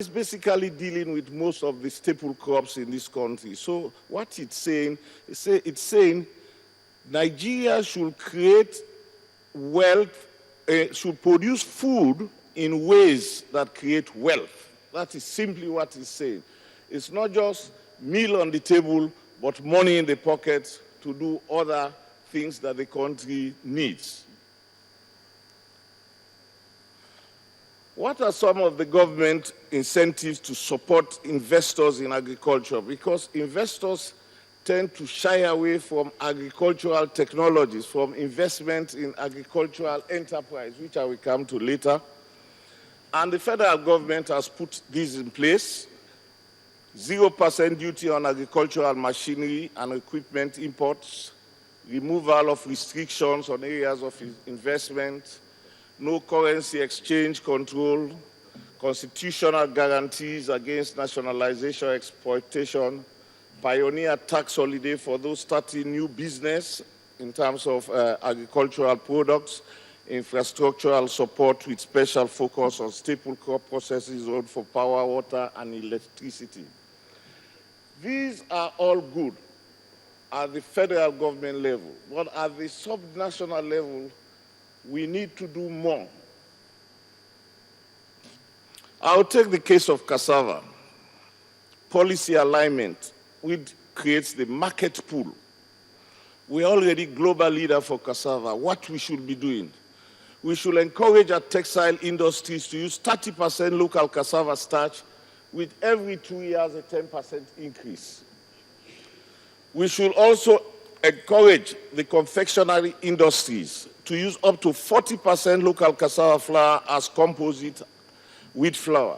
It's basically dealing with most of the staple crops in this country. So what it's saying, it's saying Nigeria should create wealth, should produce food in ways that create wealth. That is simply what it's saying. It's not just meal on the table, but money in the pocket to do other things that the country needs. What are some of the government incentives to support investors in agriculture? Because investors tend to shy away from agricultural technologies, from investment in agricultural enterprise, which I will come to later. And the federal government has put these in place. 0% duty on agricultural machinery and equipment imports, removal of restrictions on areas of investment, no currency exchange control, constitutional guarantees against nationalization exploitation, pioneer tax holiday for those starting new business in terms of agricultural products, infrastructural support with special focus on staple crop processes road for power, water, and electricity. These are all good at the federal government level, but at the subnational level, we need to do more. I'll take the case of cassava. Policy alignment, which creates the market pool. We're already global leader for cassava. What we should be doing? We should encourage our textile industries to use 30% local cassava starch with every 2 years a 10% increase. We should also encourage the confectionery industries to use up to 40% local cassava flour as composite wheat flour.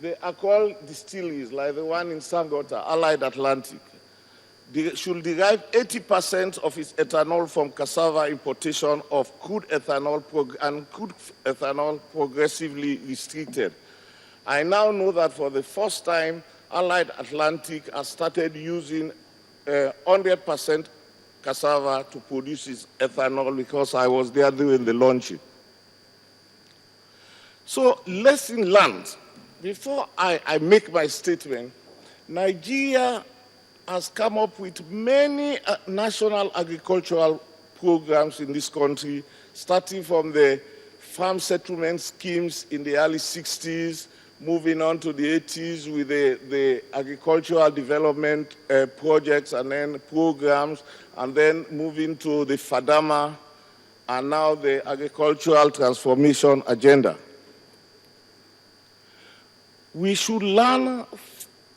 The alcohol distilleries, like the one in Sangota, Allied Atlantic, they should derive 80% of its ethanol from cassava importation of crude ethanol and crude ethanol progressively restricted. I now know that for the first time, Allied Atlantic has started using 100% cassava to produce its ethanol because I was there doing the launching. So lesson learned. Before I make my statement, Nigeria has come up with many national agricultural programs in this country, starting from the farm settlement schemes in the early 60s, moving on to the 80s with the agricultural development projects and then programs, and then moving to the FADAMA, and now the agricultural transformation agenda. We should learn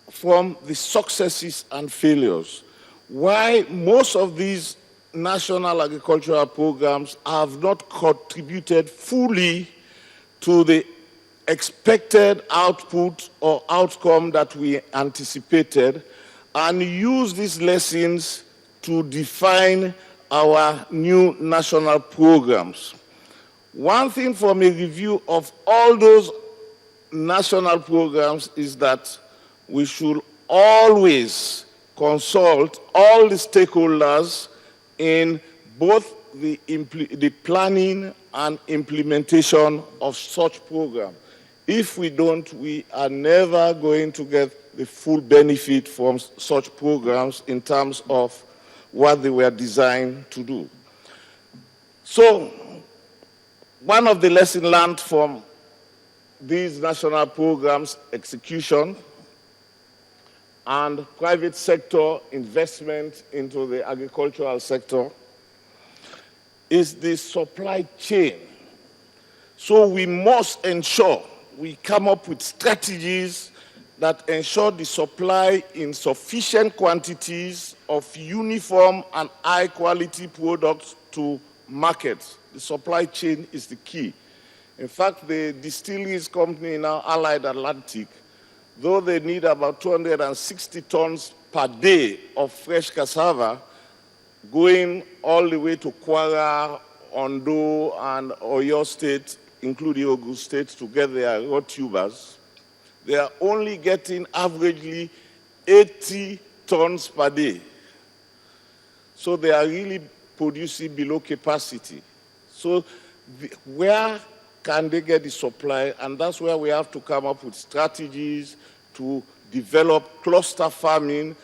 from the successes and failures. Why most of these national agricultural programs have not contributed fully to the expected output or outcome that we anticipated, and use these lessons to define our new national programs. One thing from a review of all those national programs is that we should always consult all the stakeholders in both the planning and implementation of such programs. If we don't, we are never going to get the full benefit from such programs in terms of what they were designed to do. So, one of the lessons learned from these national programs, execution, and private sector investment into the agricultural sector, is the supply chain. So we must ensure we come up with strategies that ensure the supply in sufficient quantities of uniform and high-quality products to markets. The supply chain is the key. In fact, the distilleries company now, Allied Atlantic, though they need about 260 tons per day of fresh cassava, going all the way to Kwara, Ondo, and Oyo State, including Ogun State, to get their raw tubers, they are only getting averagely 80 tons per day. So they are really producing below capacity. So where can they get the supply? And that's where we have to come up with strategies to develop cluster farming,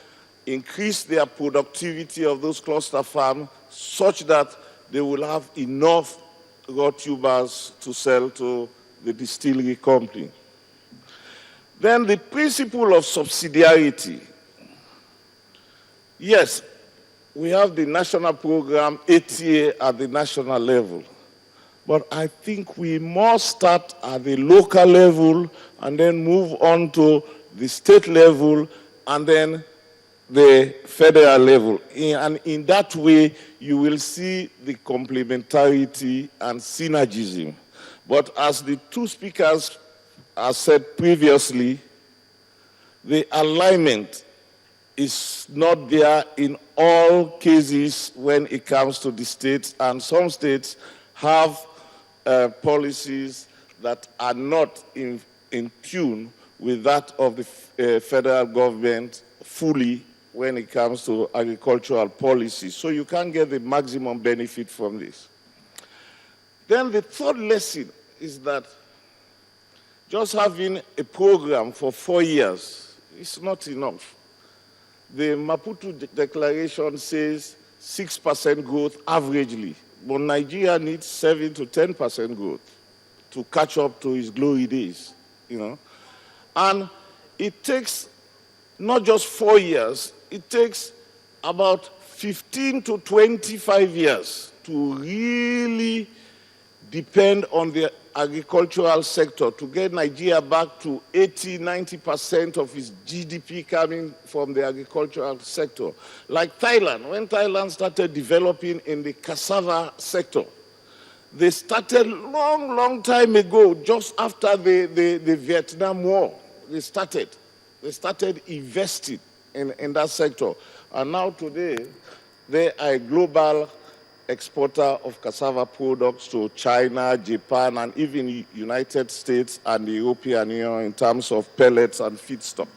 increase their productivity of those cluster farms such that they will have enough raw tubers to sell to the distillery company. Then the principle of subsidiarity. Yes, we have the national program, ATA, at the national level. But I think we must start at the local level and then move on to the state level and then the federal level. And in that way, you will see the complementarity and synergism. But as the two speakers have said previously, the alignment is not there in all cases when it comes to the states, and some states have policies that are not in tune with that of the federal government fully when it comes to agricultural policy. So you can't get the maximum benefit from this. Then the third lesson is that just having a program for 4 years is not enough. The Maputo Declaration says 6% growth averagely, but Nigeria needs 7 to 10% growth to catch up to its glory days, you know. And it takes not just 4 years, it takes about 15 to 25 years to really depend on the agricultural sector to get Nigeria back to 80–90% of its GDP coming from the agricultural sector. Like Thailand, when Thailand started developing in the cassava sector, they started long time ago, just after the Vietnam War. They started investing in that sector. And now today, they are a global exporter of cassava products to China, Japan, and even United States and the European Union in terms of pellets and feedstock.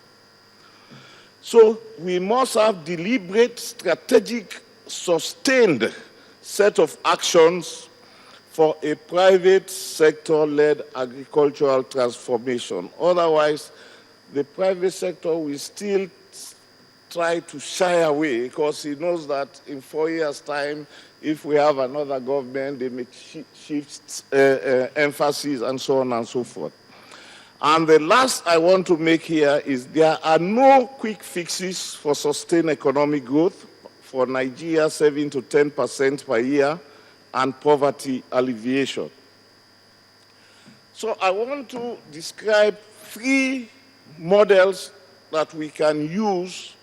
So we must have deliberate, strategic, sustained set of actions for a private sector-led agricultural transformation. Otherwise, the private sector will still try to shy away because he knows that in 4 years' time, if we have another government, they may shift emphasis and so on and so forth. And the last I want to make here is there are no quick fixes for sustained economic growth for Nigeria, 7 to 10% per year, and poverty alleviation. So I want to describe 3 models that we can use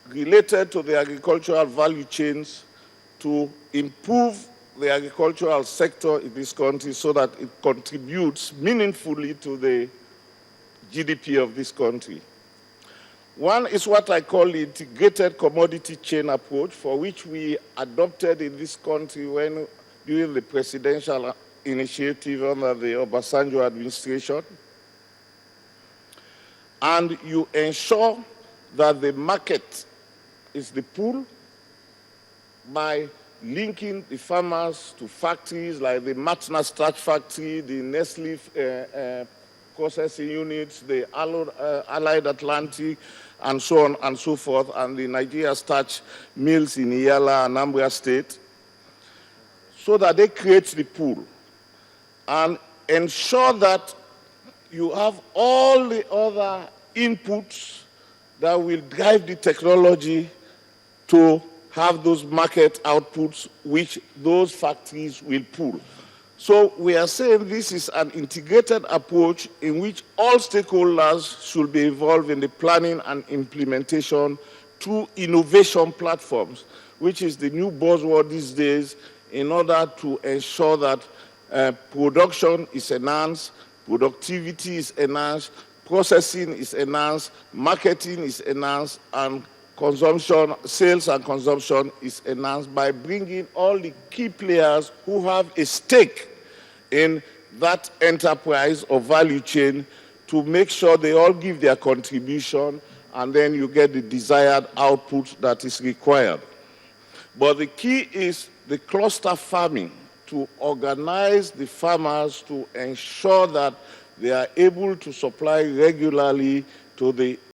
related to the agricultural value chains to improve the agricultural sector in this country so that it contributes meaningfully to the GDP of this country. One is what I call the integrated commodity chain approach, for which we adopted in this country during the presidential initiative under the Obasanjo administration. And you ensure that the market is the pool by linking the farmers to factories like the Matna starch factory, the Nestle processing units, the Allied Atlantic, and so on and so forth, and the Nigeria starch mills in Iyala, Anambra State, so that they create the pool and ensure that you have all the other inputs that will drive the technology to have those market outputs which those factories will pull. So we are saying this is an integrated approach in which all stakeholders should be involved in the planning and implementation through innovation platforms, which is the new buzzword these days, in order to ensure that production is enhanced, productivity is enhanced, processing is enhanced, marketing is enhanced, and consumption, sales and consumption is enhanced by bringing all the key players who have a stake in that enterprise or value chain to make sure they all give their contribution, and then you get the desired output that is required. But the key is the cluster farming to organize the farmers to ensure that they are able to supply regularly to the